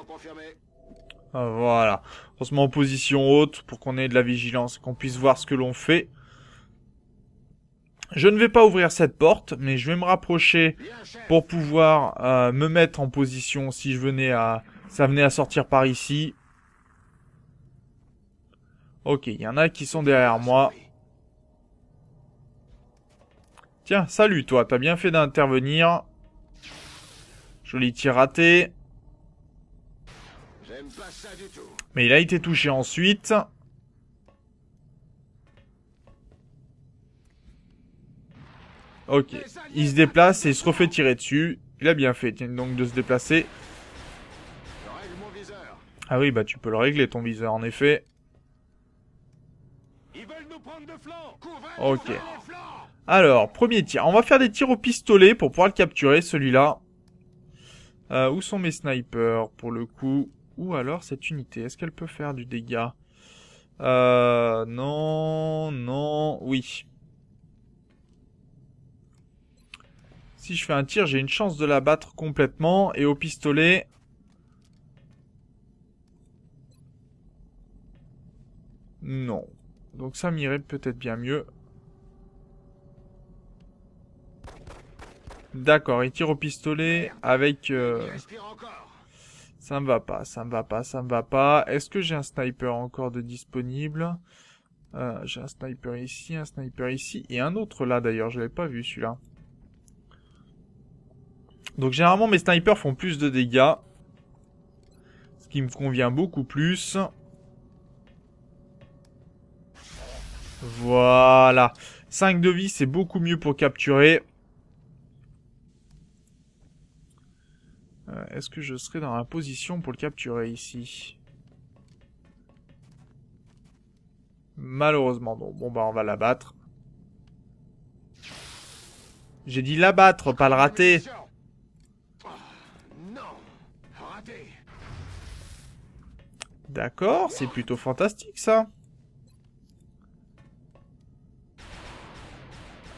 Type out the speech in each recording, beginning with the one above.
confirmé. Voilà. On se met en position haute pour qu'on ait de la vigilance et qu'on puisse voir ce que l'on fait. Je ne vais pas ouvrir cette porte, mais je vais me rapprocher Bien, chef. pour pouvoir me mettre en position si ça venait à sortir par ici. Ok, il y en a qui sont derrière moi. Tiens, salut toi, t'as bien fait d'intervenir. Joli tir raté. J'aime pas ça du tout. Mais il a été touché ensuite. Ok, il se déplace et il se refait tirer dessus. Il a bien fait donc de se déplacer. Je règle mon viseur. Ah oui, bah tu peux le régler ton viseur en effet. Ils veulent nous prendre de flanc. Ok. Les flancs. Alors, premier tir. On va faire des tirs au pistolet pour pouvoir le capturer, celui-là. Où sont mes snipers, pour le coup? Ou alors cette unité, est-ce qu'elle peut faire du dégât? Non, non, oui. Si je fais un tir, j'ai une chance de la battre complètement. Et au pistolet... Non. Donc ça m'irait peut-être bien mieux. D'accord, il tire au pistolet avec... Il respire encore. Ça me va pas, ça me va pas, ça me va pas. Est-ce que j'ai un sniper encore de disponible? J'ai un sniper ici, et un autre là d'ailleurs, je l'avais pas vu celui-là. Donc généralement mes snipers font plus de dégâts. Ce qui me convient beaucoup plus. Voilà. 5 de vie, c'est beaucoup mieux pour capturer. Est-ce que je serai dans la position pour le capturer ici? Malheureusement non. Bon bah on va l'abattre. J'ai dit l'abattre, pas le rater. Non. Raté. D'accord, c'est plutôt fantastique ça.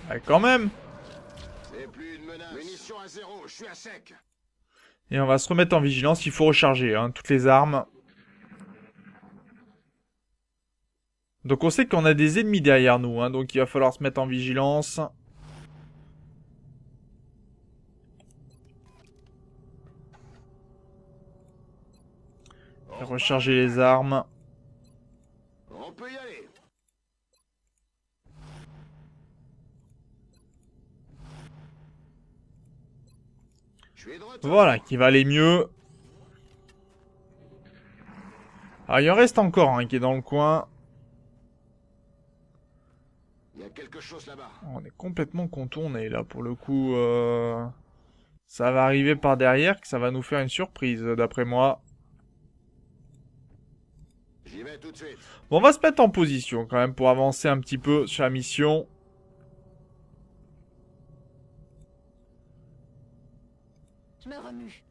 Ah, quand même. C'est plus une menace. Munitions à zéro. Je suis à sec. Et on va se remettre en vigilance, il faut recharger hein, toutes les armes. Donc on sait qu'on a des ennemis derrière nous, hein, donc il va falloir se mettre en vigilance. Recharger les armes. On peut y aller. Je suis de retour. Voilà, qui va aller mieux. Ah, il en reste encore un qui est dans le coin. Il y a quelque chose là-bas. On est complètement contourné là pour le coup. Ça va arriver par derrière que ça va nous faire une surprise d'après moi. J'y vais tout de suite. Bon, on va se mettre en position quand même pour avancer un petit peu sur la mission. Je me remue.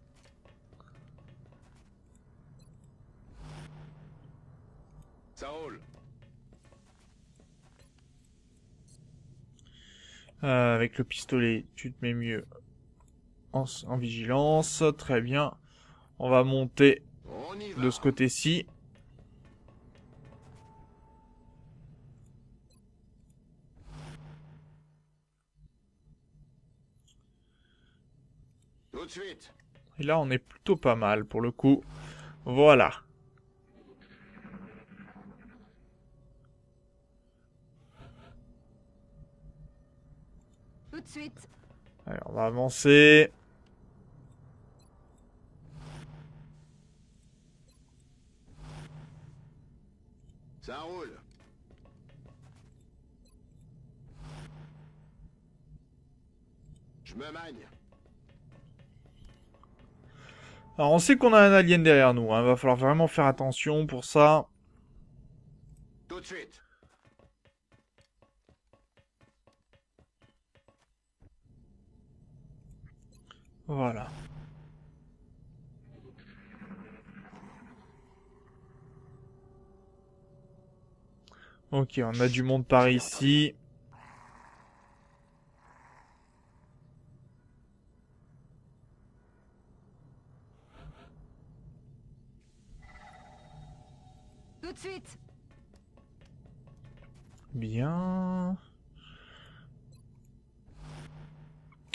Ça roule. Avec le pistolet, tu te mets mieux en vigilance. Très bien. On va monter On y va. de ce côté-ci. Tout de suite. Et là, on est plutôt pas mal pour le coup. Voilà. Tout de suite. Allez, on va avancer. Ça roule. Je me magne. Alors, on sait qu'on a un alien derrière nous. Hein. Va falloir vraiment faire attention pour ça. Tout de suite. Voilà. Ok, on a du monde par ici. Bien.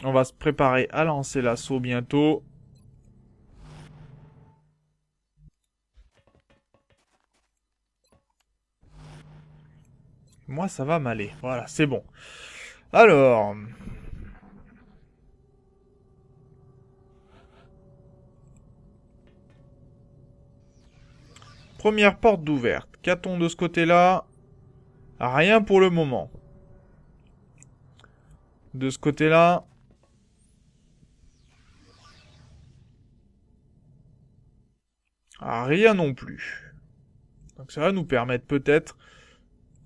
On va se préparer à lancer l'assaut bientôt. Moi, ça va m'aller. Voilà, c'est bon. Alors... Première porte d'ouverte. Qu'a-t-on de ce côté-là? Rien pour le moment. De ce côté-là... Rien non plus. Donc ça va nous permettre peut-être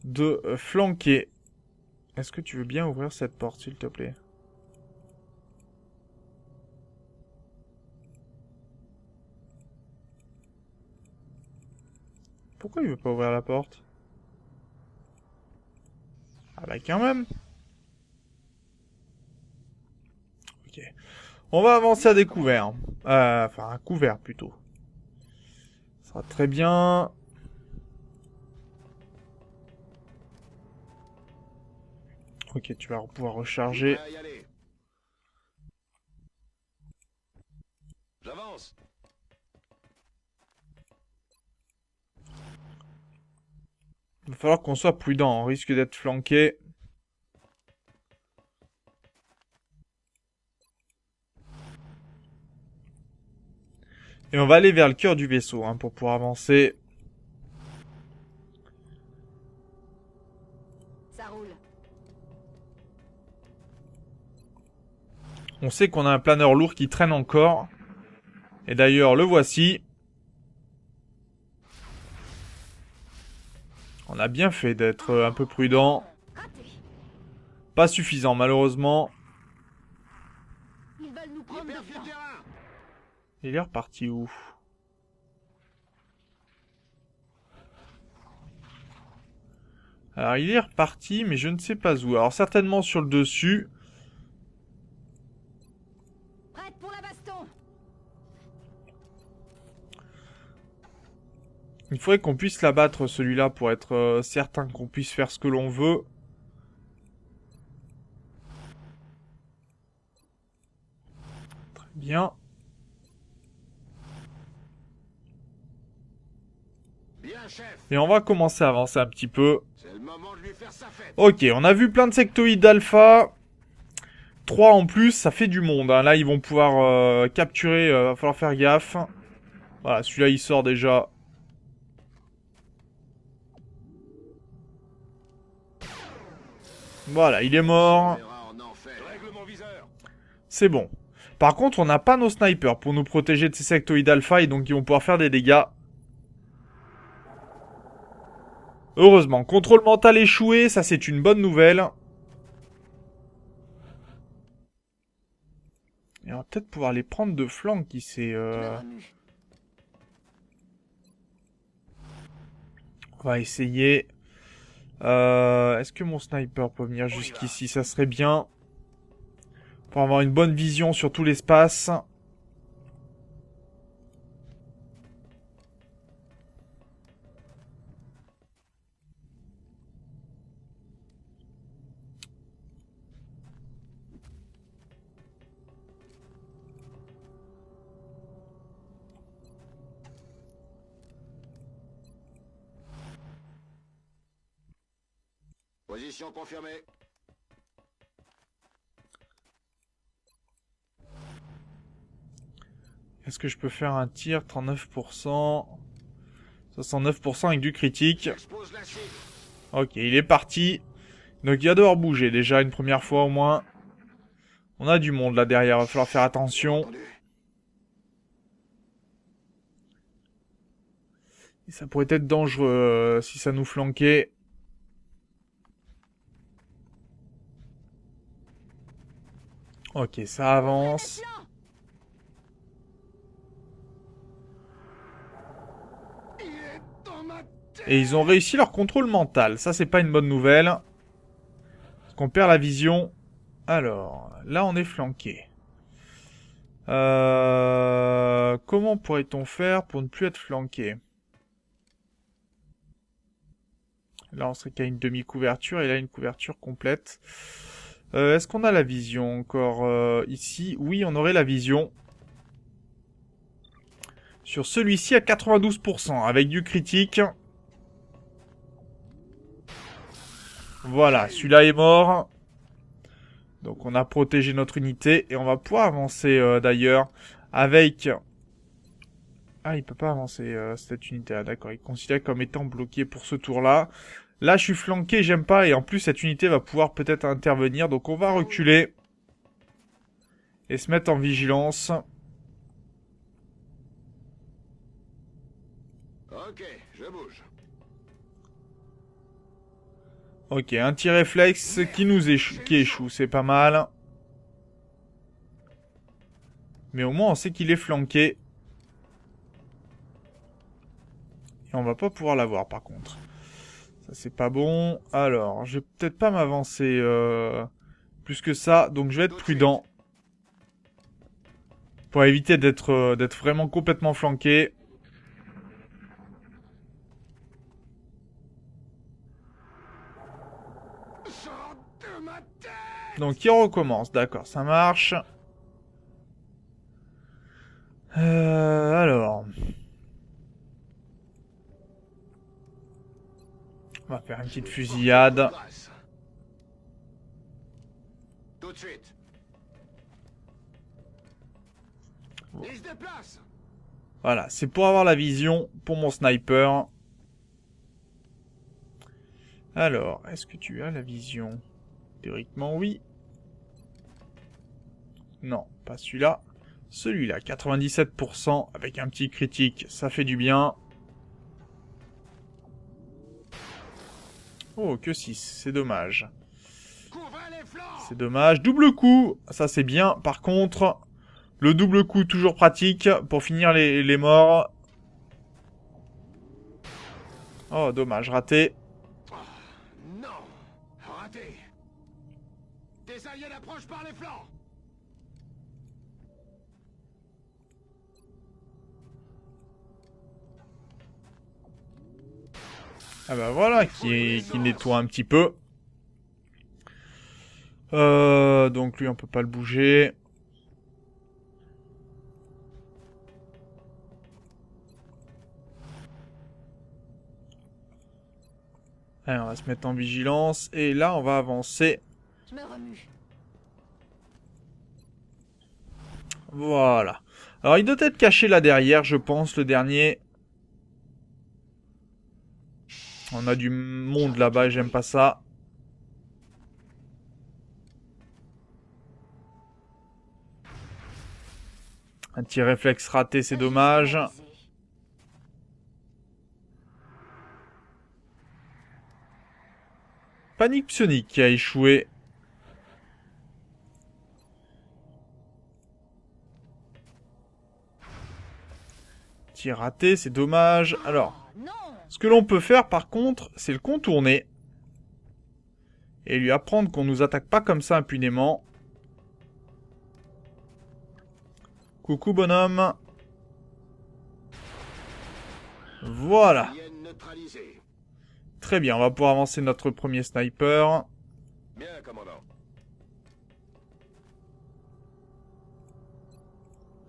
de flanquer. Est-ce que tu veux bien ouvrir cette porte, s'il te plaît? Pourquoi il veut pas ouvrir la porte? Ah bah quand même. Ok. On va avancer à découvert. Enfin, à couvert plutôt. Ça sera très bien. Ok, tu vas pouvoir recharger. J'avance. Il va falloir qu'on soit prudent, on risque d'être flanqué. Et on va aller vers le cœur du vaisseau hein, pour pouvoir avancer. Ça roule. On sait qu'on a un planeur lourd qui traîne encore. Et d'ailleurs, le voici. On a bien fait d'être un peu prudent. Raté. Pas suffisant, malheureusement. Ils veulent nous Il prendre de perd du flanc. terrain. Il est reparti où? Alors, il est reparti, mais je ne sais pas où. Alors, certainement sur le dessus. Prête pour la baston. Il faudrait qu'on puisse l'abattre, celui-là, pour être certain qu'on puisse faire ce que l'on veut. Très bien. Bien, chef. Et on va commencer à avancer un petit peu. C'est le moment de lui faire sa fête. Ok, on a vu plein de sectoïdes alpha. 3 en plus, ça fait du monde. Hein. Là, ils vont pouvoir capturer. Va falloir faire gaffe. Voilà, celui-là, il sort déjà. Voilà, il est mort. Règle mon viseur. C'est bon. Par contre, on n'a pas nos snipers pour nous protéger de ces sectoïdes alpha et donc ils vont pouvoir faire des dégâts. Heureusement, contrôle mental échoué, ça c'est une bonne nouvelle. Et on va peut-être pouvoir les prendre de flanc, qui sait. Je me remue. On va essayer. Est-ce que mon sniper peut venir jusqu'ici? Ça serait bien. Pour avoir une bonne vision sur tout l'espace. Position confirmée. Est-ce que je peux faire un tir? 39%. 69% avec du critique. J'expose la cible. Ok, il est parti. Donc il va devoir bouger déjà une première fois au moins. On a du monde là derrière, va falloir faire attention. Entendu. Et ça pourrait être dangereux si ça nous flanquait. Ok, ça avance. Il est dans ma tête. Et ils ont réussi leur contrôle mental. Ça, c'est pas une bonne nouvelle. Parce qu'on perd la vision. Alors, là, on est flanqué. Comment pourrait-on faire pour ne plus être flanqué? Là, on serait qu'à une demi-couverture, et là, une couverture complète. Est-ce qu'on a la vision encore ici? Oui, on aurait la vision. Sur celui-ci à 92%, avec du critique. Voilà, celui-là est mort. Donc on a protégé notre unité, et on va pouvoir avancer d'ailleurs avec... Ah, il peut pas avancer cette unité-là, d'accord. Il considère comme étant bloqué pour ce tour-là. Là, je suis flanqué, j'aime pas, et en plus, cette unité va pouvoir peut-être intervenir. Donc on va reculer. Et se mettre en vigilance. Ok, je bouge. Ok, un tir réflexe qui nous échoue, c'est pas mal. Mais au moins, on sait qu'il est flanqué. Et on va pas pouvoir l'avoir, par contre. Ça, c'est pas bon. Alors, je vais peut-être pas m'avancer plus que ça. Donc, je vais être prudent. Pour éviter d'être vraiment complètement flanqué. Sors de ma tête! Donc, il recommence. D'accord, ça marche. Alors... On va faire une petite fusillade. Tout de suite. Il se déplace. Voilà, c'est pour avoir la vision pour mon sniper. Alors, est-ce que tu as la vision? Théoriquement, oui. Non, pas celui-là. Celui-là, 97%, avec un petit critique, ça fait du bien. Oh, que 6, c'est dommage. C'est dommage. Double coup, ça c'est bien. Par contre, le double coup, toujours pratique pour finir les morts. Oh, dommage, raté. Non, raté. Tes alliés approchent par les flancs. Ah bah voilà, qui nettoie un petit peu. Donc lui, on peut pas le bouger. Allez, on va se mettre en vigilance. Et là, on va avancer. Je me remue. Voilà. Alors, il doit être caché là derrière, je pense, le dernier. On a du monde là-bas, j'aime pas ça. Un petit réflexe raté, c'est dommage. Panique psionique qui a échoué. Tir raté, c'est dommage. Alors, Non. ce que l'on peut faire par contre, c'est le contourner. Et lui apprendre qu'on nous attaque pas comme ça impunément. Coucou bonhomme. Voilà. Alien neutralisé. Très bien, on va pouvoir avancer notre premier sniper. Bien, commandant.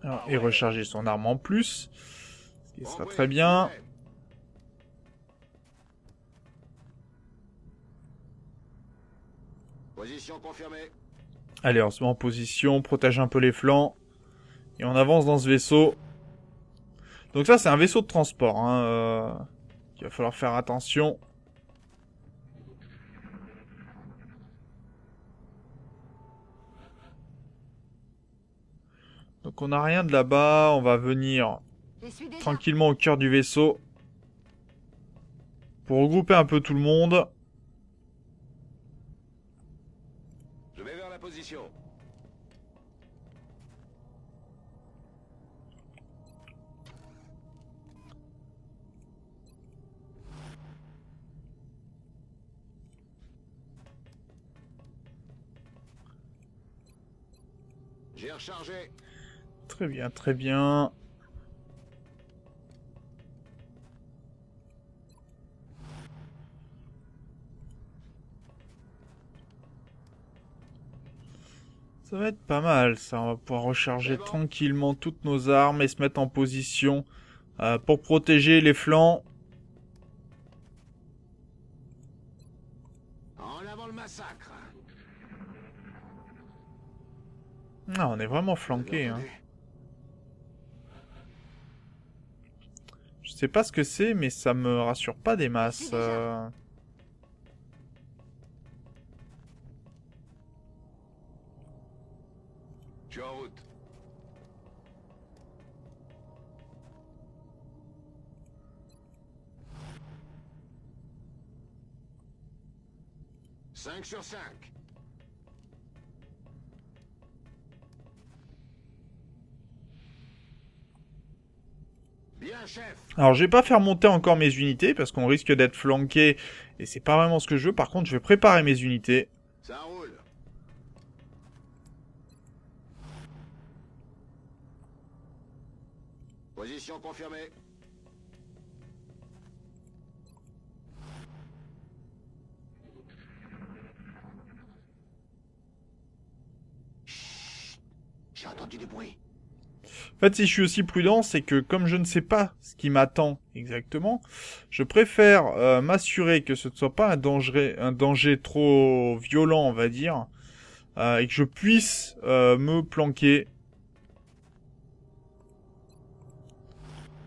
Alors, et recharger son arme en plus. Ce qui sera très bien. Position confirmée. Allez, on se met en position, protège un peu les flancs. Et on avance dans ce vaisseau. Donc ça, c'est un vaisseau de transport. Hein, il va falloir faire attention. Donc on n'a rien de là-bas. On va venir tranquillement au cœur du vaisseau. Pour regrouper un peu tout le monde. Je vais vers la position. J'ai rechargé. Très bien, très bien. Ça va être pas mal, ça. On va pouvoir recharger tranquillement toutes nos armes et se mettre en position pour protéger les flancs. En avant le massacre. Ah, on est vraiment flanqué, hein. Je sais pas ce que c'est, mais ça me rassure pas des masses. Je suis en route. Cinq sur 5. Bien, chef. Alors, je vais pas faire monter encore mes unités parce qu'on risque d'être flanqué et c'est pas vraiment ce que je veux. Par contre, je vais préparer mes unités. Ça roule. Position confirmée. Chut. J'ai entendu des bruits. En fait, si je suis aussi prudent, c'est que comme je ne sais pas ce qui m'attend exactement, je préfère m'assurer que ce ne soit pas un danger trop violent, on va dire, et que je puisse me planquer.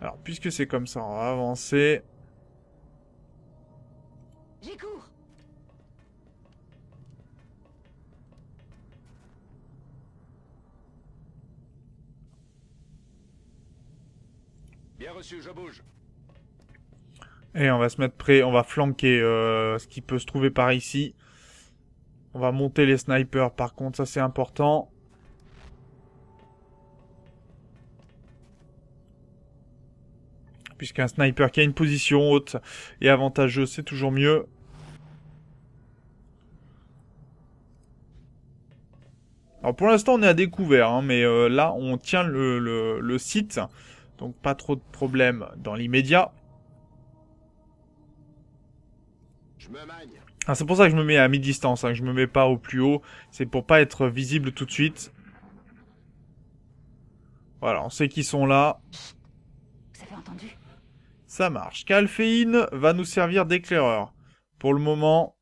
Alors, puisque c'est comme ça, on va avancer. J'y cours. Bien reçu, je bouge. Et on va se mettre prêt, on va flanquer ce qui peut se trouver par ici. On va monter les snipers par contre, ça c'est important. Puisqu'un sniper qui a une position haute et avantageuse, c'est toujours mieux. Alors pour l'instant on est à découvert, hein, mais là on tient le site. Donc pas trop de problèmes dans l'immédiat. Je me magne. Ah, c'est pour ça que je me mets à mi-distance, hein, que je me mets pas au plus haut. C'est pour pas être visible tout de suite. Voilà, on sait qu'ils sont là. Vous avez entendu? Ça marche. Calféine va nous servir d'éclaireur. Pour le moment...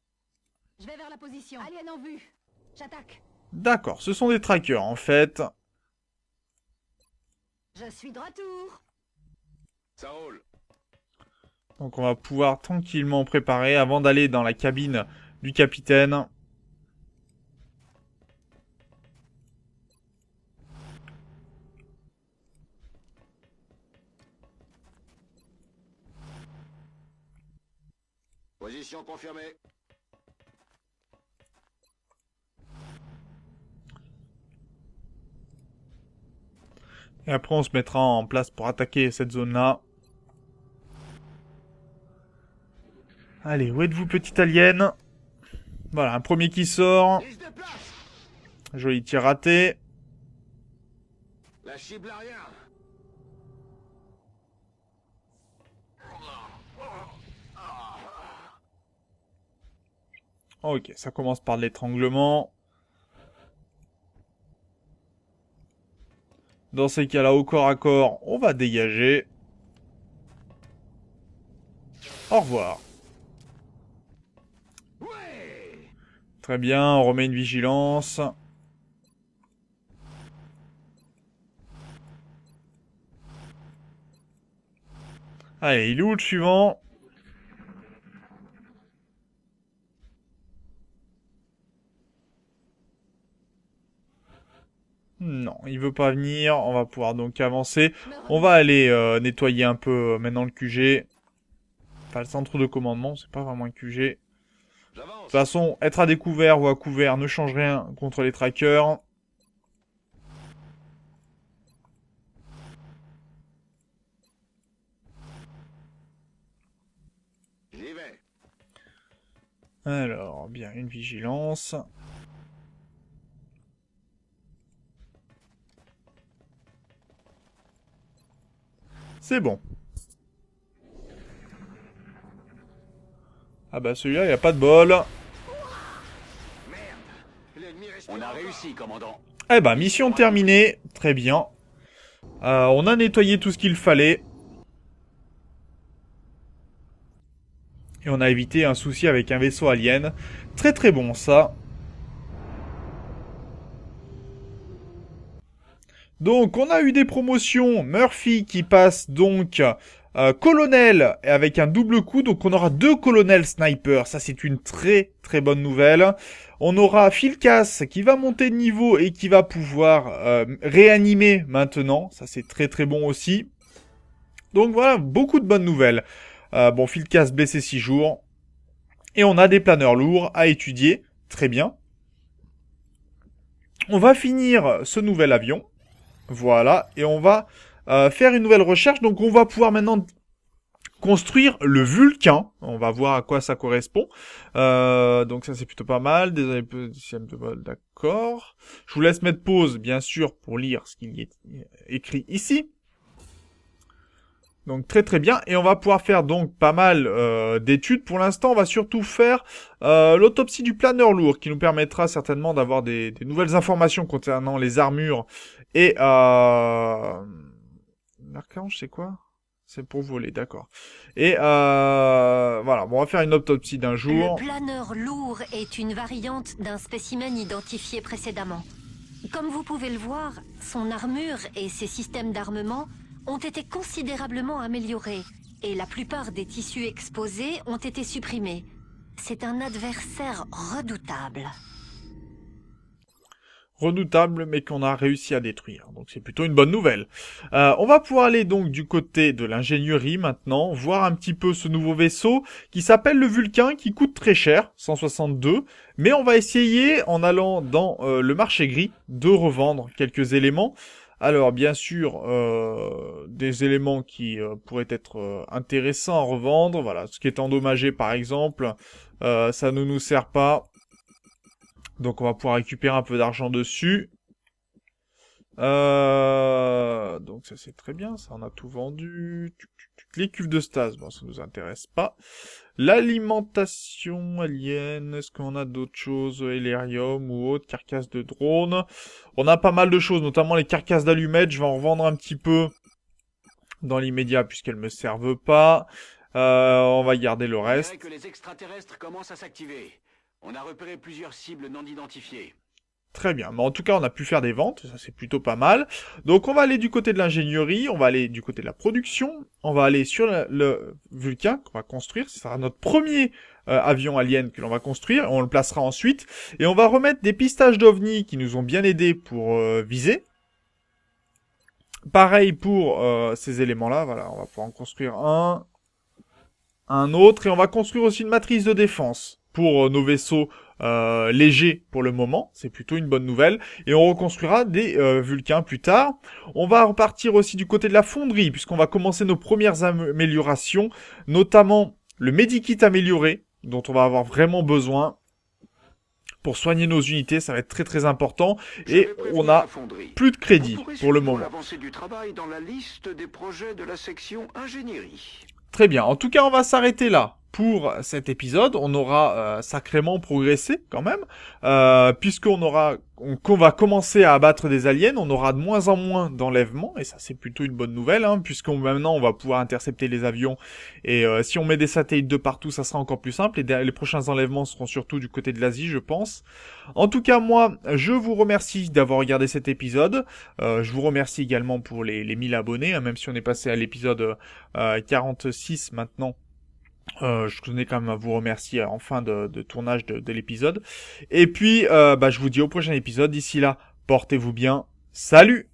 Je vais vers la position. Alien en vue. J'attaque. D'accord, ce sont des trackers en fait. Je suis de retour. Ça roule. Donc on va pouvoir tranquillement préparer avant d'aller dans la cabine du capitaine. Position confirmée. Et après on se mettra en place pour attaquer cette zone-là. Allez, où êtes-vous petit alien? Voilà, un premier qui sort. Il se déplace. Joli tir raté. La cible à rien. Ok, ça commence par de l'étranglement. Dans ces cas-là, au corps à corps, on va dégager. Au revoir. Ouais. Très bien, on remet une vigilance. Allez, il est où le suivant? Non, il veut pas venir. On va pouvoir donc avancer. On va aller nettoyer un peu maintenant le QG. Enfin, le centre de commandement, c'est pas vraiment un QG. De J'avance. toute façon, être à découvert ou à couvert ne change rien contre les trackers. J'y vais. Alors, bien, une vigilance. C'est bon. Ah bah celui-là, il a pas de bol. Merde. L'ennemi respire. On a réussi, commandant. Eh ben, mission terminée. Très bien. On a nettoyé tout ce qu'il fallait. Et on a évité un souci avec un vaisseau alien. Très très bon, ça. Donc, on a eu des promotions. Murphy qui passe donc colonel avec un double coup. Donc, on aura 2 colonels sniper. Ça, c'est une très très bonne nouvelle. On aura Phil Cass qui va monter de niveau et qui va pouvoir réanimer maintenant. Ça, c'est très très bon aussi. Donc, voilà, beaucoup de bonnes nouvelles. Bon, Phil Cass blessé 6 jours. Et on a des planeurs lourds à étudier. Très bien. On va finir ce nouvel avion. Voilà, et on va faire une nouvelle recherche. Donc on va pouvoir maintenant construire le Vulcain. On va voir à quoi ça correspond. Donc ça c'est plutôt pas mal. Désolé, système de vol, d'accord. Je vous laisse mettre pause, bien sûr, pour lire ce qu'il y est écrit ici. Donc très très bien. Et on va pouvoir faire donc pas mal d'études. Pour l'instant, on va surtout faire l'autopsie du planeur lourd, qui nous permettra certainement d'avoir des nouvelles informations concernant les armures. Et l'archange, c'est quoi? C'est pour voler, d'accord. Et voilà, bon, on va faire une autopsie d'un jour. Le planeur lourd est une variante d'un spécimen identifié précédemment. Comme vous pouvez le voir, son armure et ses systèmes d'armement ont été considérablement améliorés, et la plupart des tissus exposés ont été supprimés. C'est un adversaire redoutable. Redoutable, mais qu'on a réussi à détruire. Donc c'est plutôt une bonne nouvelle. On va pouvoir aller donc du côté de l'ingénierie maintenant, voir un petit peu ce nouveau vaisseau qui s'appelle le Vulcain, qui coûte très cher, 162. Mais on va essayer, en allant dans le marché gris, de revendre quelques éléments. Alors bien sûr, des éléments qui pourraient être intéressants à revendre. Voilà, ce qui est endommagé par exemple, ça ne nous sert pas. Donc on va pouvoir récupérer un peu d'argent dessus. Donc ça c'est très bien, ça on a tout vendu. Les cuves de stase, bon ça nous intéresse pas. L'alimentation alien, est-ce qu'on a d'autres choses? Hélérium ou autre, carcasse de drone. On a pas mal de choses, notamment les carcasses d'allumettes, je vais en revendre un petit peu dans l'immédiat puisqu'elles me servent pas. On va garder le reste. On dirait que les extraterrestres commencent à s'activer. On a repéré plusieurs cibles non identifiées. Très bien, mais en tout cas on a pu faire des ventes, ça c'est plutôt pas mal. Donc on va aller du côté de l'ingénierie, on va aller du côté de la production, on va aller sur le Vulcain qu'on va construire, ce sera notre premier avion alien que l'on va construire, on le placera ensuite, et on va remettre des pistages d'OVNI qui nous ont bien aidés pour viser. Pareil pour ces éléments-là, voilà, on va pouvoir en construire un autre, et on va construire aussi une matrice de défense pour nos vaisseaux légers pour le moment, c'est plutôt une bonne nouvelle, et on reconstruira des Vulcains plus tard. On va repartir aussi du côté de la fonderie, puisqu'on va commencer nos premières améliorations, notamment le Medikit amélioré, dont on va avoir vraiment besoin pour soigner nos unités, ça va être très très important, et on a plus de crédit pour le moment. L'avancée du travail dans la liste des projets de la section ingénierie. Très bien. En tout cas, on va s'arrêter là pour cet épisode. On aura sacrément progressé quand même, puisqu'on qu'on va commencer à abattre des aliens. On aura de moins en moins d'enlèvements, et ça c'est plutôt une bonne nouvelle, hein, maintenant on va pouvoir intercepter les avions. Et si on met des satellites de partout, ça sera encore plus simple. Et les prochains enlèvements seront surtout du côté de l'Asie, je pense. En tout cas, moi, je vous remercie d'avoir regardé cet épisode. Je vous remercie également pour les 1000 abonnés, hein, même si on est passé à l'épisode 46 maintenant. Je tenais quand même à vous remercier en fin de tournage de l'épisode. Et puis, je vous dis au prochain épisode. D'ici là, portez-vous bien. Salut!